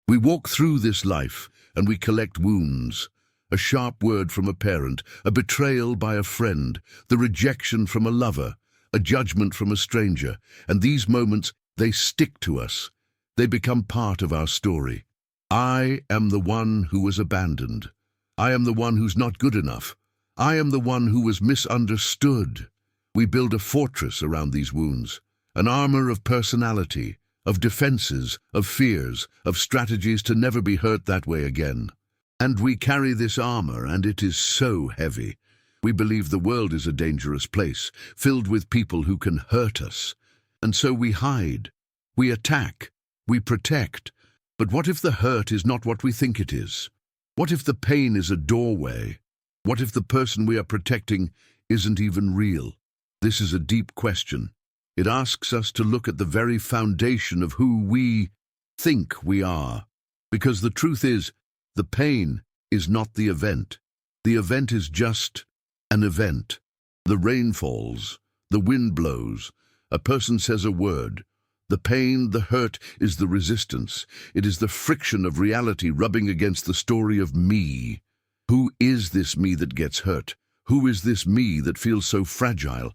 We walk through this life and we collect wounds. A sharp word from a parent, a betrayal by a friend, the rejection from a lover, a judgment from a stranger. And these moments, they stick to us. They become part of our story. I am the one who was abandoned. I am the one who's not good enough. I am the one who was misunderstood. We build a fortress around these wounds, an armor of personality, of defenses, of fears, of strategies to never be hurt that way again. And we carry this armor, and it is so heavy. We believe the world is a dangerous place, filled with people who can hurt us. And so we hide, we attack, we protect. But what if the hurt is not what we think it is? What if the pain is a doorway? What if the person we are protecting isn't even real? This is a deep question. It asks us to look at the very foundation of who we think we are. Because the truth is, the pain is not the event. The event is just an event. The rain falls, the wind blows, a person says a word. The pain, the hurt, is the resistance. It is the friction of reality rubbing against the story of me. Who is this me that gets hurt? Who is this me that feels so fragile?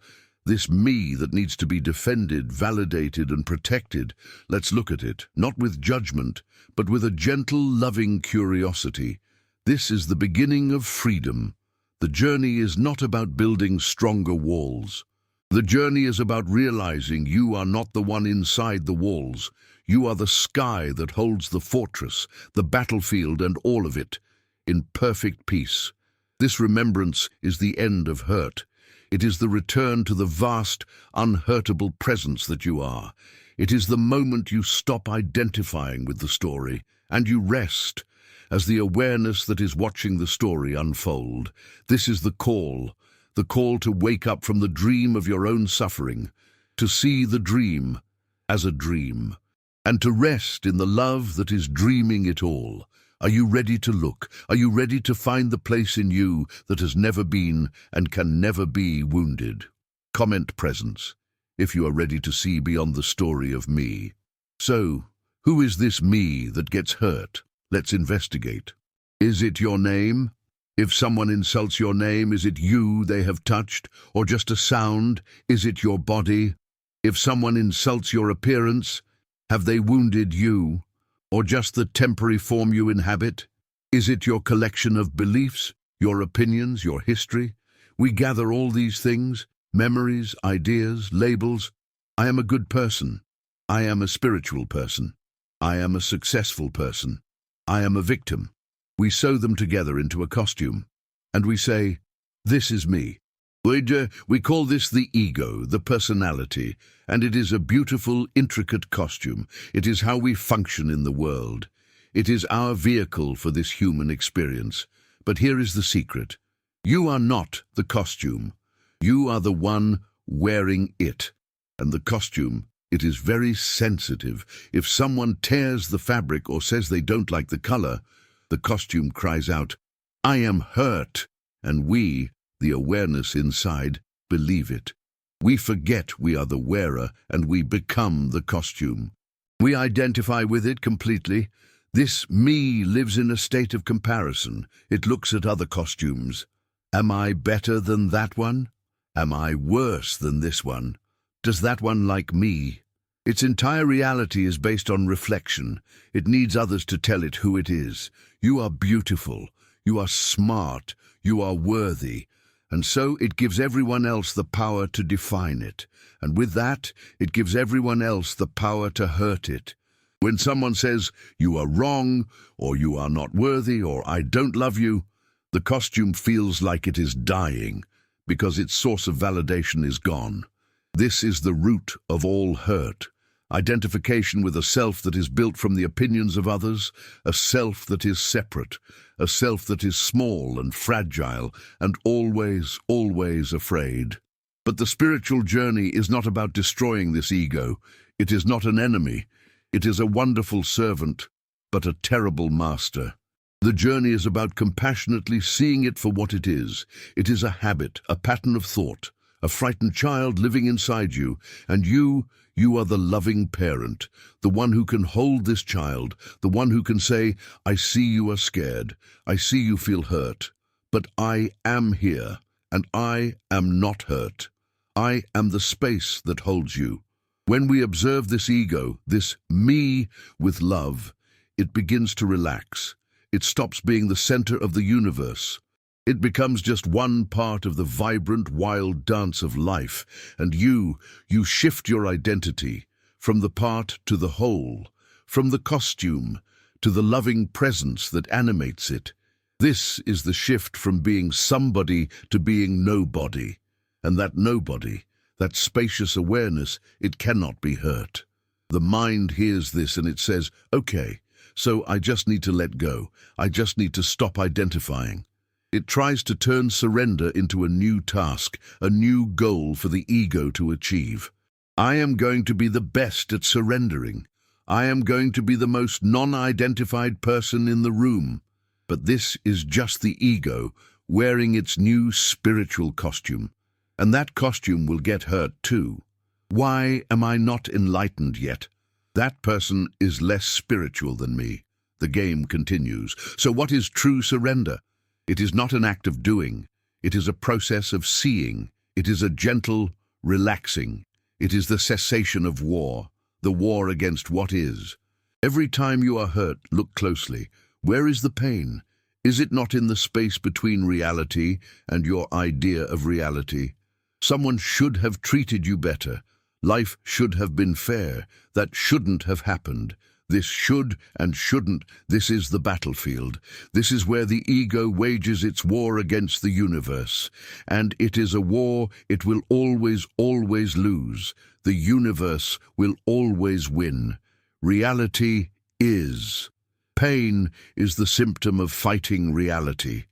This me that needs to be defended, validated, and protected. Let's look at it, not with judgment, but with a gentle, loving curiosity. This is the beginning of freedom. The journey is not about building stronger walls. The journey is about realizing you are not the one inside the walls. You are the sky that holds the fortress, the battlefield, and all of it, in perfect peace. This remembrance is the end of hurt. It is the return to the vast, unhurtable presence that you are. It is the moment you stop identifying with the story, and you rest, as the awareness that is watching the story unfold. This is the call to wake up from the dream of your own suffering, to see the dream as a dream, and to rest in the love that is dreaming it all. Are you ready to look? Are you ready to find the place in you that has never been and can never be wounded? Comment presence, if you are ready to see beyond the story of me. So, who is this me that gets hurt? Let's investigate. Is it your name? If someone insults your name, is it you they have touched, or just a sound? Is it your body? If someone insults your appearance, have they wounded you, or just the temporary form you inhabit? Is it your collection of beliefs, your opinions, your history? We gather all these things, memories, ideas, labels. I am a good person. I am a spiritual person. I am a successful person. I am a victim. We sew them together into a costume, and we say, this is me. We call this the ego, the personality, and it is a beautiful, intricate costume. It is how we function in the world. It is our vehicle for this human experience. But here is the secret. You are not the costume. You are the one wearing it. And the costume, it is very sensitive. If someone tears the fabric or says they don't like the color, the costume cries out, I am hurt, and we, the awareness inside, believe it. We forget we are the wearer, and we become the costume. We identify with it completely. This me lives in a state of comparison. It looks at other costumes. Am I better than that one? Am I worse than this one? Does that one like me? Its entire reality is based on reflection. It needs others to tell it who it is. You are beautiful. You are smart. You are worthy. And so it gives everyone else the power to define it. And with that, it gives everyone else the power to hurt it. When someone says, you are wrong, or you are not worthy, or I don't love you, the costume feels like it is dying, because its source of validation is gone. This is the root of all hurt. Identification with a self that is built from the opinions of others, a self that is separate, a self that is small and fragile and always, always afraid. But the spiritual journey is not about destroying this ego. It is not an enemy. It is a wonderful servant, but a terrible master. The journey is about compassionately seeing it for what it is. It is a habit, a pattern of thought, a frightened child living inside you, and you You are the loving parent, the one who can hold this child, the one who can say, I see you are scared, I see you feel hurt, but I am here, and I am not hurt. I am the space that holds you. When we observe this ego, this me with love, it begins to relax. It stops being the center of the universe. It becomes just one part of the vibrant, wild dance of life, and you shift your identity from the part to the whole, from the costume to the loving presence that animates it. This is the shift from being somebody to being nobody, and that nobody, that spacious awareness, it cannot be hurt. The mind hears this and it says, okay, so I just need to let go. I just need to stop identifying. It tries to turn surrender into a new task, a new goal for the ego to achieve. I am going to be the best at surrendering. I am going to be the most non-identified person in the room. But this is just the ego wearing its new spiritual costume. And that costume will get hurt too. Why am I not enlightened yet? That person is less spiritual than me. The game continues. So what is true surrender? It is not an act of doing. It is a process of seeing. It is a gentle relaxing. It is the cessation of war, the war against what is. Every time you are hurt, look closely. Where is the pain? Is it not in the space between reality and your idea of reality? Someone should have treated you better. Life should have been fair. That shouldn't have happened. This should and shouldn't. This is the battlefield. This is where the ego wages its war against the universe. And it is a war it will always, always lose. The universe will always win. Reality is. Pain is the symptom of fighting reality.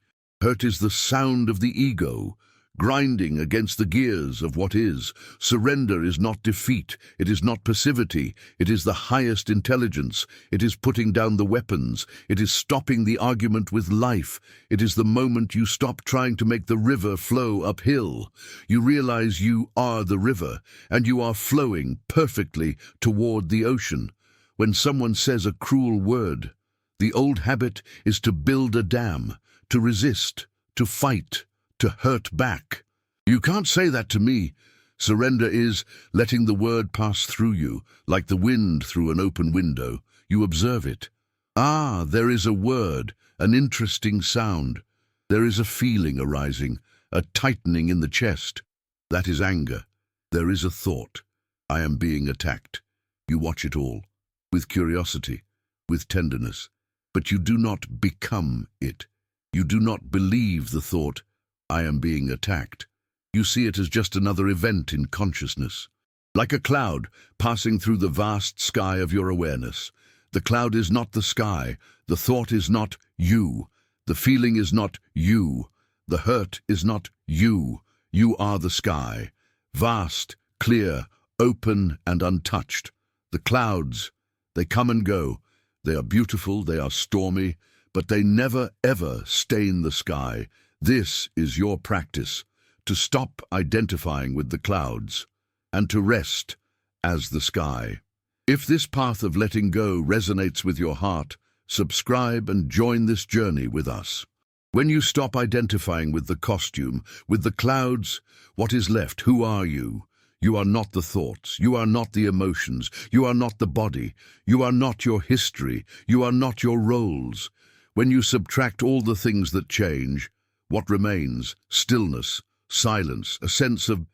Hurt is the sound of the ego, grinding against the gears of what is. Surrender is not defeat. It is not passivity. It is the highest intelligence. It is putting down the weapons. It is stopping the argument with life. It is the moment you stop trying to make the river flow uphill. You realize you are the river, and you are flowing perfectly toward the ocean. When someone says a cruel word, the old habit is to build a dam, to resist, to fight, to hurt back. You can't say that to me. Surrender is letting the word pass through you, like the wind through an open window. You observe it. Ah, there is a word, an interesting sound. There is a feeling arising, a tightening in the chest. That is anger. There is a thought. I am being attacked. You watch it all, with curiosity, with tenderness. But you do not become it. You do not believe the thought, I am being attacked. You see it as just another event in consciousness. Like a cloud passing through the vast sky of your awareness. The cloud is not the sky. The thought is not you. The feeling is not you. The hurt is not you. You are the sky. Vast, clear, open and untouched. The clouds, they come and go. They are beautiful, they are stormy, but they never ever stain the sky. This is your practice, to stop identifying with the clouds, and to rest as the sky. If this path of letting go resonates with your heart, subscribe and join this journey with us. When you stop identifying with the costume, with the clouds, what is left? Who are you? You are not the thoughts, you are not the emotions, you are not the body, you are not your history, you are not your roles. When you subtract all the things that change, what remains? Stillness, silence, a sense of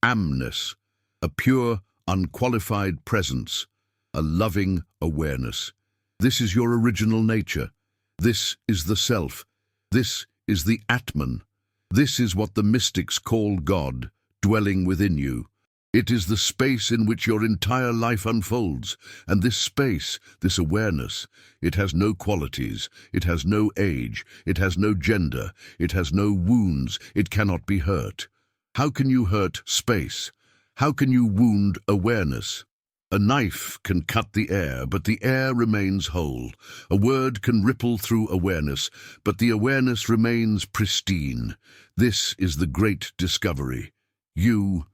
amness, a pure, unqualified presence, a loving awareness. This is your original nature. This is the self. This is the Atman. This is what the mystics call God, dwelling within you. It is the space in which your entire life unfolds, and this space, this awareness, it has no qualities, it has no age, it has no gender, it has no wounds, it cannot be hurt. How can you hurt space? How can you wound awareness? A knife can cut the air, but the air remains whole. A word can ripple through awareness, but the awareness remains pristine. This is the great discovery. You,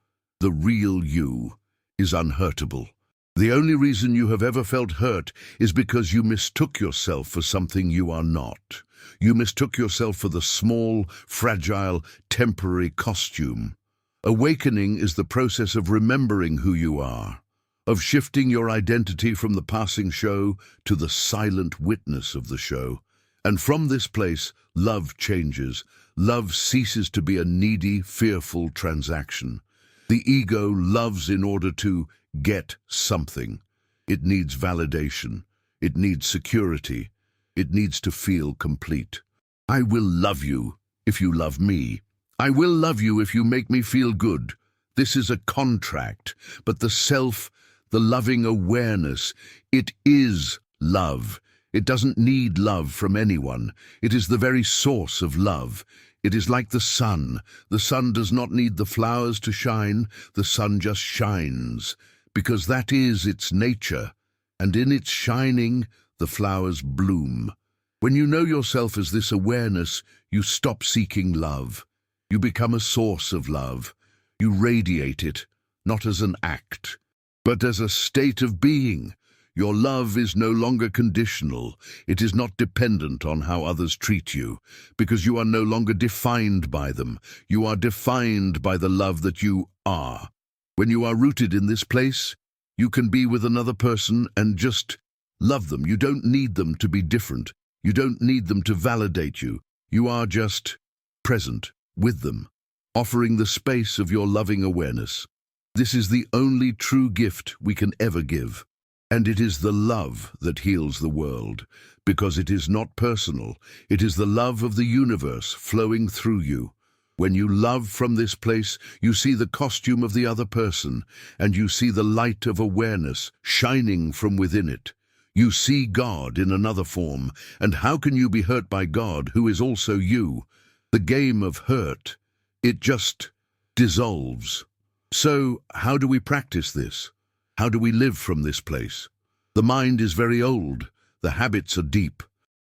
the real you, is unhurtable. The only reason you have ever felt hurt is because you mistook yourself for something you are not. You mistook yourself for the small, fragile, temporary costume. Awakening is the process of remembering who you are, of shifting your identity from the passing show to the silent witness of the show. And from this place, love changes. Love ceases to be a needy, fearful transaction. The ego loves in order to get something. It needs validation. It needs security. It needs to feel complete. I will love you if you love me. I will love you if you make me feel good. This is a contract, but the self, the loving awareness, it is love. It doesn't need love from anyone. It is the very source of love. It is like the sun. The sun does not need the flowers to shine. The sun just shines, because that is its nature. And in its shining, the flowers bloom. When you know yourself as this awareness, you stop seeking love. You become a source of love. You radiate it, not as an act, but as a state of being. Your love is no longer conditional. It is not dependent on how others treat you, because you are no longer defined by them. You are defined by the love that you are. When you are rooted in this place, you can be with another person and just love them. You don't need them to be different. You don't need them to validate you. You are just present with them, offering the space of your loving awareness. This is the only true gift we can ever give. And it is the love that heals the world, because it is not personal. It is the love of the universe flowing through you. When you love from this place, you see the costume of the other person, and you see the light of awareness shining from within it. You see God in another form, and how can you be hurt by God, who is also you? The game of hurt, it just dissolves. So, how do we practice this? How do we live from this place? The mind is very old. The habits are deep.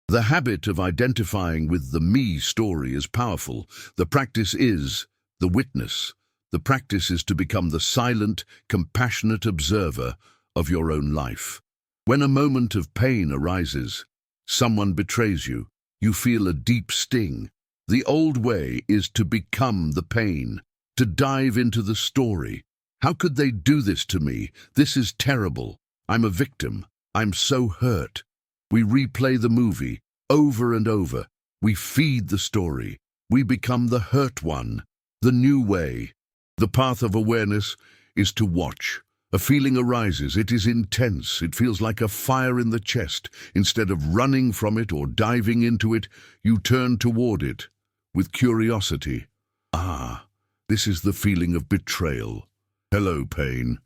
The habit of identifying with the me story is powerful. The practice is the witness. The practice is to become the silent, compassionate observer of your own life. When a moment of pain arises, someone betrays you, you feel a deep sting. The old way is to become the pain, to dive into the story. How could they do this to me? This is terrible. I'm a victim. I'm so hurt. We replay the movie over and over. We feed the story. We become the hurt one. The new way. The path of awareness is to watch. A feeling arises. It is intense. It feels like a fire in the chest. Instead of running from it or diving into it, you turn toward it with curiosity. Ah, this is the feeling of betrayal. Hello, pain.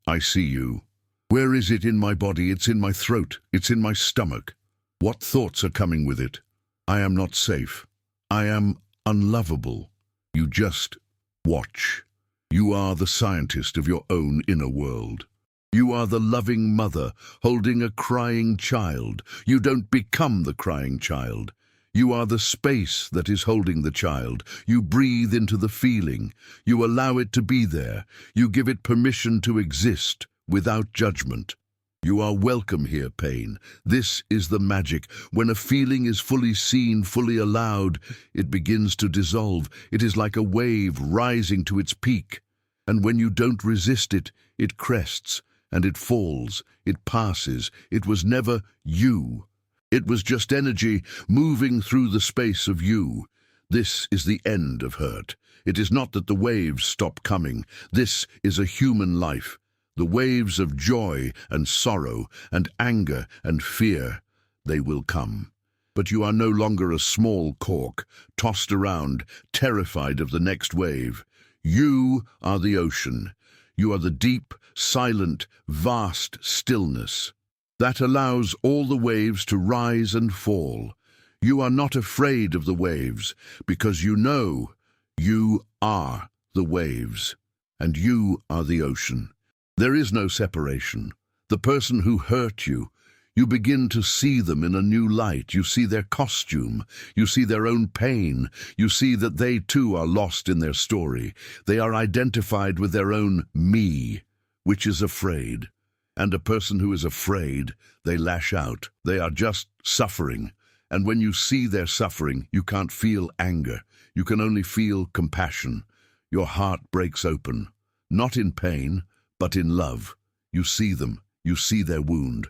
I see you. Where is it in my body? It's in my throat. It's in my stomach. What thoughts are coming with it? I am not safe. I am unlovable. You just watch. You are the scientist of your own inner world. You are the loving mother holding a crying child. You don't become the crying child. You are the space that is holding the child. You breathe into the feeling. You allow it to be there. You give it permission to exist without judgment. You are welcome here, pain. This is the magic. When a feeling is fully seen, fully allowed, it begins to dissolve. It is like a wave rising to its peak. And when you don't resist it, it crests and it falls. It passes. It was never you. It was just energy moving through the space of you. This is the end of hurt. It is not that the waves stop coming. This is a human life. The waves of joy and sorrow and anger and fear, they will come. But you are no longer a small cork, tossed around, terrified of the next wave. You are the ocean. You are the deep, silent, vast stillness that allows all the waves to rise and fall. You are not afraid of the waves, because you know you are the waves, and you are the ocean. There is no separation. The person who hurt you, you begin to see them in a new light. You see their costume. You see their own pain. You see that they too are lost in their story. They are identified with their own me. which is afraid. And a person who is afraid, they lash out. They are just suffering. And when you see their suffering, you can't feel anger. You can only feel compassion. Your heart breaks open, not in pain, but in love. You see them, you see their wound.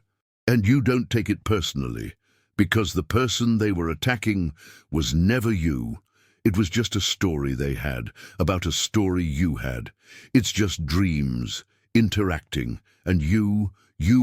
And you don't take it personally, because the person they were attacking was never you. It was just a story they had, about a story you had. It's just dreams, interacting, and you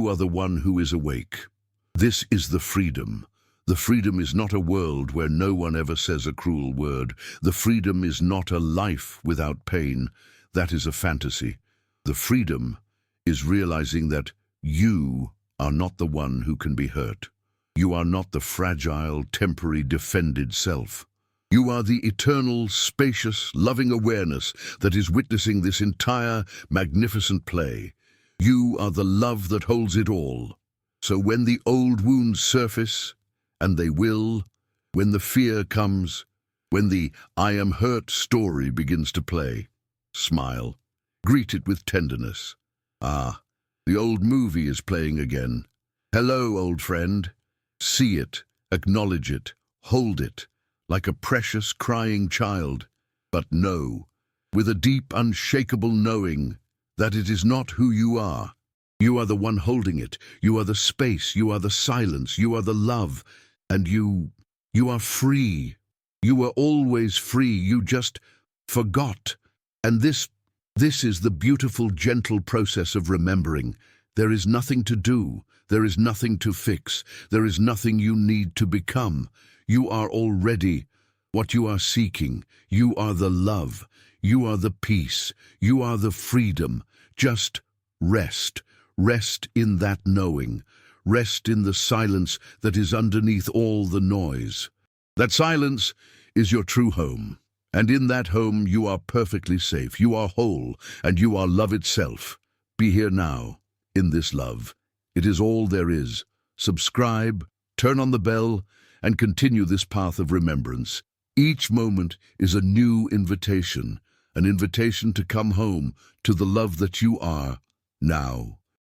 are the one who is awake. This is the freedom. The freedom is not a world where no one ever says a cruel word. The freedom is not a life without pain. That is a fantasy. The freedom is realizing that you are not the one who can be hurt. You are not the fragile, temporary, defended self. You are the eternal, spacious, loving awareness that is witnessing this entire, magnificent play. You are the love that holds it all. So when the old wounds surface, and they will, when the fear comes, when the "I am hurt" story begins to play, smile. Greet it with tenderness. Ah, the old movie is playing again. Hello, old friend. See it, acknowledge it, hold it, like a precious crying child. But know, with a deep, unshakable knowing, that it is not who you are. You are the one holding it. You are the space. You are the silence. You are the love. And you are free. You were always free. You just forgot. And this is the beautiful, gentle process of remembering. There is nothing to do. There is nothing to fix. There is nothing you need to become. You are already what you are seeking. You are the love. You are the peace. You are the freedom. Just rest. Rest in that knowing. Rest in the silence that is underneath all the noise. That silence is your true home. And in that home you are perfectly safe. You are whole, and you are love itself. Be here now, in this love. It is all there is. Subscribe, turn on the bell, and continue this path of remembrance. Each moment is a new invitation, an invitation to come home to the love that you are now.